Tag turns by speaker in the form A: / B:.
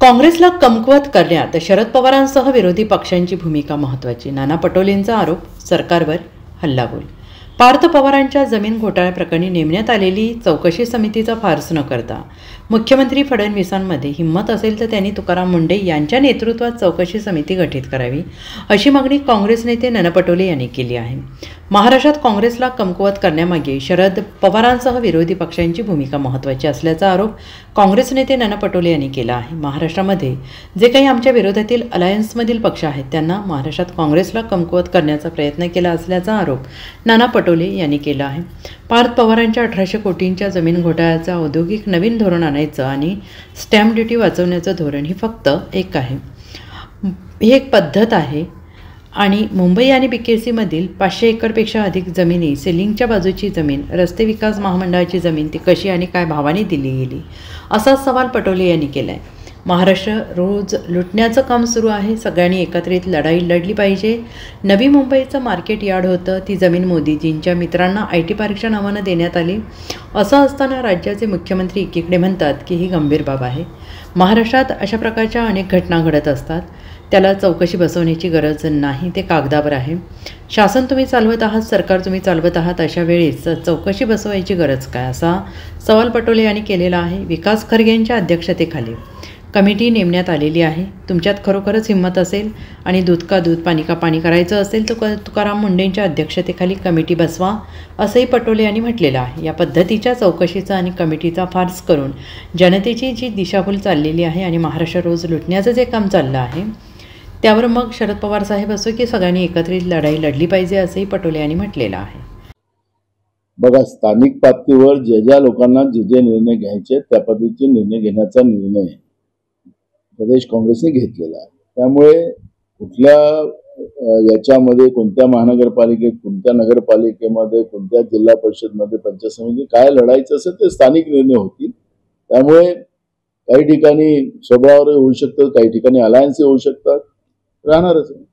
A: काँग्रेसला कमकुवत करण्यात शरद पवारांसह विरोधी पक्षांची भूमिका महत्त्वाची. नाना पटोलेंचा आरोप, सरकारवर हल्लाबोल. पार्थ पवारांच्या जमीन घोटाळ्याप्रकरणी नेमण्यात आलेली चौकशी समितीचा फार्स न करता मुख्यमंत्री फडणवीसांमध्ये हिंमत असेल तर त्यांनी तुकाराम मुंढे यांच्या नेतृत्वात चौकशी समिती गठीत करावी, अशी मागणी काँग्रेस नेते नाना पटोले यांनी केली आहे. महाराष्ट्रात काँग्रेसला कमकुवत करण्यामागे शरद पवारांसह विरोधी पक्षांची भूमिका महत्त्वाची असल्याचा आरोप काँग्रेस नेते नाना पटोले यांनी केला आहे. महाराष्ट्रामध्ये जे काही आमच्या विरोधातील अलायन्समधील पक्ष आहेत त्यांना महाराष्ट्रात काँग्रेसला कमकुवत करण्याचा प्रयत्न केला असल्याचा आरोप नाना पटोले यांनी केला आहे. पार्थ पवारांच्या 1800 कोटींच्या जमीन घोटाळ्याचं औद्योगिक नवीन धोरण आणायचं आणि स्टॅम्प ड्युटी वाचवण्याचं धोरण ही फक्त एक आहे, ही एक पद्धत आहे. आणि मुंबई आणि BKCमधील 500 एकरपेक्षा अधिक जमिनी, सेलिंगच्या बाजूची जमीन, रस्ते विकास महामंडळाची जमीन ती कशी आणि काय भावाने दिली गेली, असा सवाल पटोले यांनी केला आहे. महाराष्ट्र रोज लुटण्याचं काम सुरू आहे. सगळ्यांनी एकत्रित लढाई लढली पाहिजे. नवी मुंबईचं मार्केट यार्ड होतं, ती जमीन मोदीजींच्या मित्रांना IT पार्कच्या नावानं देण्यात आली. असं असताना राज्याचे मुख्यमंत्री एकीकडे म्हणतात की ही गंभीर बाब आहे. महाराष्ट्रात अशा प्रकारच्या अनेक घटना घडत असतात. त्याला चौकशी बसवण्याची गरज नाही, ते कागदावर आहे. शासन तुम्ही चालवत आहात, सरकार तुम्ही चालवत आहात, अशा वेळेस चौकशी बसवायची गरज काय, असा सवाल पटोले यांनी केलेला आहे. विकास खरगेंच्या अध्यक्षतेखाली कमिटी नेमण्यात आलेली आहे. तुमच्यात खरोखरच हिंमत असेल आणि दूध का दूध पाणी का पाणी करायचं असेल तर तुकाराम मुंढेंच्या अध्यक्षतेखाली कमिटी बसवा, असंही पटोले यांनी म्हटलेलं आहे. या पद्धतीच्या चौकशीचा आणि कमिटीचा फार्स करून जनतेची जी दिशाभूल चाललेली आहे आणि महाराष्ट्र रोज लुटण्याचं जे काम चाललं आहे त्यावर मग शरद पवार साहेब असो की सगळ्यांनी एकत्रित लढाई लढली पाहिजे, असंही पटोले यांनी म्हटलेलं आहे.
B: बघा, स्थानिक पातळीवर ज्या लोकांना जे निर्णय घ्यायचे त्या पद्धतीचे निर्णय घेण्याचा निर्णय प्रदेश काँग्रेसने घेतलेला आहे. त्यामुळे कुठल्या याच्यामध्ये, कोणत्या महानगरपालिकेत, कोणत्या नगरपालिकेमध्ये, कोणत्या जिल्हा परिषदमध्ये, पंचायत समिती काय लढायचं असेल ते स्थानिक निर्णय होतील. त्यामुळे काही ठिकाणी स्वबळावर होऊ शकतं, काही ठिकाणी अलायन्स होऊ शकतात, राहणारच आहे.